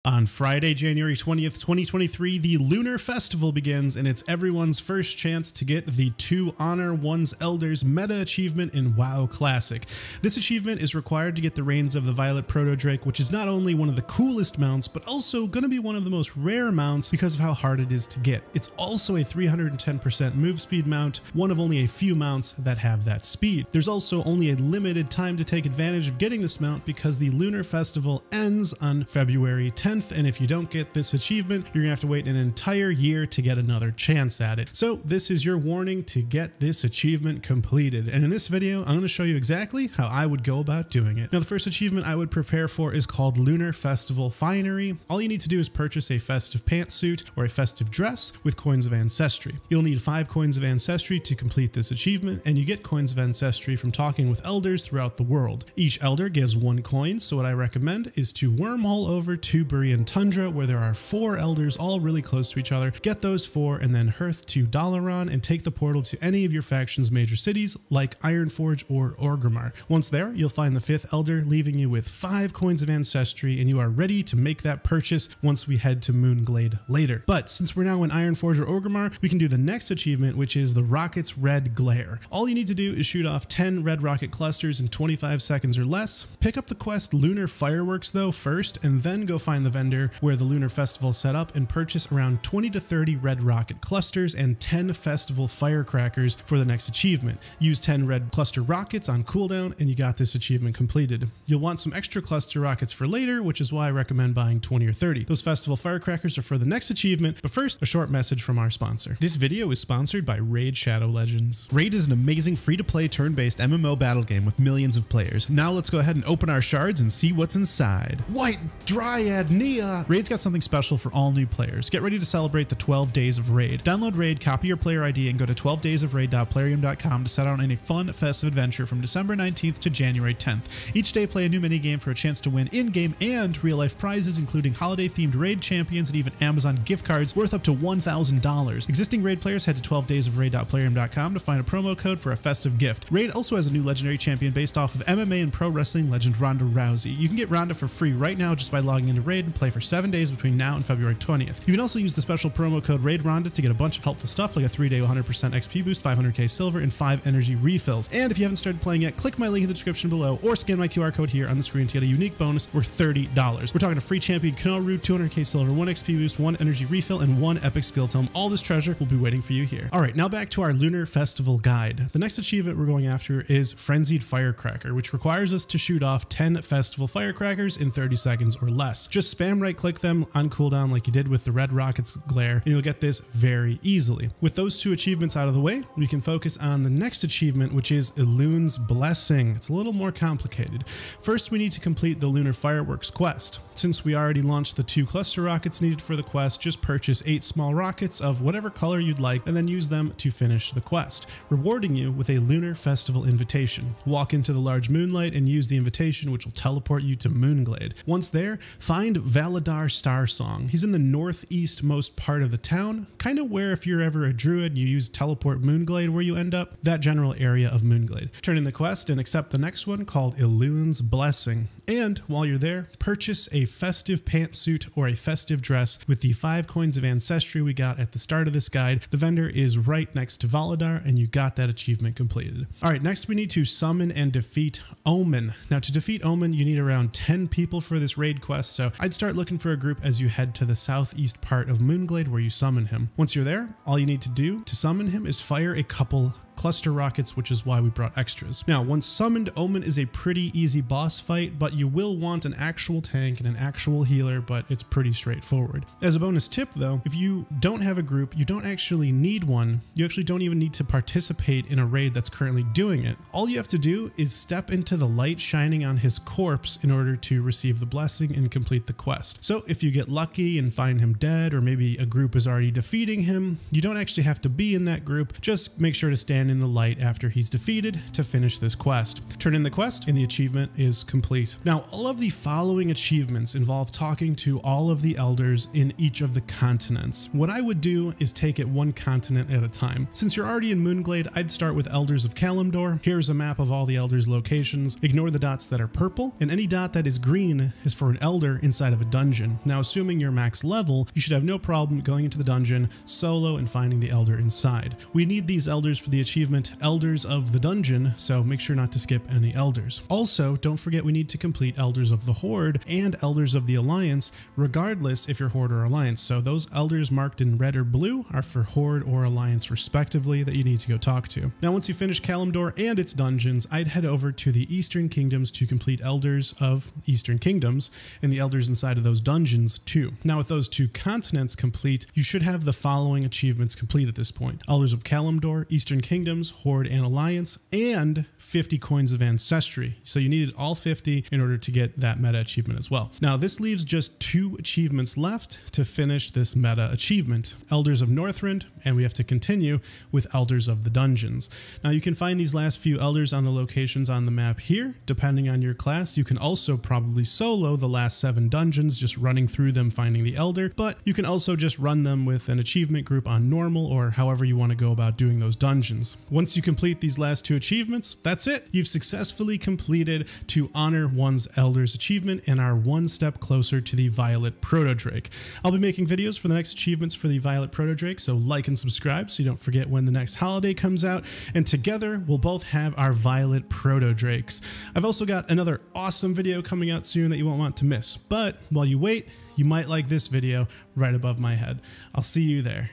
On Friday, January 20th, 2023, the Lunar Festival begins, and it's everyone's first chance to get the To Honor One's Elders meta achievement in WoW Classic. This achievement is required to get the Reins of the Violet Proto Drake, which is not only one of the coolest mounts, but also going to be one of the most rare mounts because of how hard it is to get. It's also a 310% move speed mount, one of only a few mounts that have that speed. There's also only a limited time to take advantage of getting this mount because the Lunar Festival ends on February 10th. And if you don't get this achievement, you're gonna have to wait an entire year to get another chance at it. So this is your warning to get this achievement completed. And in this video, I'm gonna show you exactly how I would go about doing it. Now, the first achievement I would prepare for is called Lunar Festival Finery. All you need to do is purchase a festive pantsuit or a festive dress with Coins of Ancestry. You'll need 5 Coins of Ancestry to complete this achievement, and you get Coins of Ancestry from talking with elders throughout the world. Each elder gives 1 coin, so what I recommend is to wormhole over to Burian Tundra, where there are 4 elders all really close to each other. Get those 4 and then hearth to Dalaran and take the portal to any of your faction's major cities like Ironforge or Orgrimmar. Once there, you'll find the 5th elder, leaving you with 5 Coins of Ancestry, and you are ready to make that purchase once we head to Moonglade later. But since we're now in Ironforge or Orgrimmar, we can do the next achievement, which is the Rocket's Red Glare. All you need to do is shoot off 10 red rocket clusters in 25 seconds or less. Pick up the quest Lunar Fireworks though first, and then go find the vendor where the Lunar Festival is set up and purchase around 20 to 30 red rocket clusters and 10 festival firecrackers for the next achievement. Use 10 red cluster rockets on cooldown and you got this achievement completed. You'll want some extra cluster rockets for later, which is why I recommend buying 20 or 30. Those festival firecrackers are for the next achievement, but first, a short message from our sponsor. This video is sponsored by Raid Shadow Legends. Raid is an amazing free-to-play turn-based MMO battle game with millions of players. Now let's go ahead and open our shards and see what's inside. White Dryad Nia! Raid's got something special for all new players. Get ready to celebrate the 12 days of Raid. Download Raid, copy your player ID, and go to 12daysofraid.plarium.com to set out on a fun, festive adventure from December 19th to January 10th. Each day, play a new minigame for a chance to win in-game and real-life prizes, including holiday-themed Raid champions and even Amazon gift cards worth up to $1,000. Existing Raid players head to 12daysofraid.plarium.com to find a promo code for a festive gift. Raid also has a new legendary champion based off of MMA and pro wrestling legend Ronda Rousey. You can get Ronda for free right now just by logging into Raid and play for 7 days between now and February 20th. You can also use the special promo code RAIDRONDA to get a bunch of helpful stuff like a 3-day 100% XP boost, 500k silver, and 5 energy refills. And if you haven't started playing yet, click my link in the description below or scan my QR code here on the screen to get a unique bonus worth $30. We're talking a free champion Kinoru, 200k silver, 1 XP boost, 1 energy refill, and 1 epic skill tome. All this treasure will be waiting for you here. Alright, now back to our Lunar Festival guide. The next achievement we're going after is Frenzied Firecracker, which requires us to shoot off 10 festival firecrackers in 30 seconds or less. Just spam right click them on cooldown like you did with the red rockets glare, and you'll get this very easily. With those 2 achievements out of the way, we can focus on the next achievement, which is Elune's Blessing. It's a little more complicated. First, we need to complete the Lunar Fireworks quest. Since we already launched the 2 cluster rockets needed for the quest, just purchase 8 small rockets of whatever color you'd like and then use them to finish the quest, rewarding you with a Lunar Festival invitation. Walk into the large moonlight and use the invitation, which will teleport you to Moonglade. Once there, find Valadar Starsong. He's in the northeastmost part of the town, kind of where if you're ever a druid, you use teleport Moonglade where you end up, that general area of Moonglade. Turn in the quest and accept the next one called Elune's Blessing. And while you're there, purchase a festive pantsuit or a festive dress with the 5 Coins of Ancestry we got at the start of this guide. The vendor is right next to Valadar, and you got that achievement completed. Alright, next we need to summon and defeat Omen. Now, to defeat Omen, you need around 10 people for this raid quest, so I'd start looking for a group as you head to the southeast part of Moonglade where you summon him. Once you're there, all you need to do to summon him is fire a couple cluster rockets, which is why we brought extras. Now, once summoned, Omen is a pretty easy boss fight, but you will want an actual tank and an actual healer, but it's pretty straightforward. As a bonus tip though, if you don't have a group, you don't actually need one. You actually don't even need to participate in a raid that's currently doing it. All you have to do is step into the light shining on his corpse in order to receive the blessing and complete the quest. So if you get lucky and find him dead, or maybe a group is already defeating him, you don't actually have to be in that group. Just make sure to stand again in the light after he's defeated to finish this quest. Turn in the quest and the achievement is complete. Now, all of the following achievements involve talking to all of the elders in each of the continents. What I would do is take it one continent at a time. Since you're already in Moonglade, I'd start with Elders of Kalimdor. Here's a map of all the elders' locations. Ignore the dots that are purple, and any dot that is green is for an elder inside of a dungeon. Now, assuming you're max level, you should have no problem going into the dungeon solo and finding the elder inside. We need these elders for the achievement Elders of the Dungeon, so make sure not to skip any elders. Also, don't forget we need to complete Elders of the Horde and Elders of the Alliance, regardless if you're Horde or Alliance. So those elders marked in red or blue are for Horde or Alliance respectively that you need to go talk to. Now, once you finish Kalimdor and its dungeons, I'd head over to the Eastern Kingdoms to complete Elders of Eastern Kingdoms and the elders inside of those dungeons too. Now, with those two continents complete, you should have the following achievements complete at this point: Elders of Kalimdor, Eastern Kingdoms, Horde and Alliance, and 50 Coins of Ancestry. So you needed all 50 in order to get that meta achievement as well. Now, this leaves just 2 achievements left to finish this meta achievement: Elders of Northrend, and we have to continue with Elders of the Dungeons. Now, you can find these last few elders on the locations on the map here, depending on your class. You can also probably solo the last 7 dungeons, just running through them, finding the elder, but you can also just run them with an achievement group on normal or however you want to go about doing those dungeons. Once you complete these last 2 achievements, that's it. You've successfully completed To Honor One's Elders achievement and are one step closer to the Violet Proto Drake. I'll be making videos for the next achievements for the Violet Proto Drake, so like and subscribe so you don't forget when the next holiday comes out, and together we'll both have our Violet Proto Drakes. I've also got another awesome video coming out soon that you won't want to miss, but while you wait, you might like this video right above my head. I'll see you there.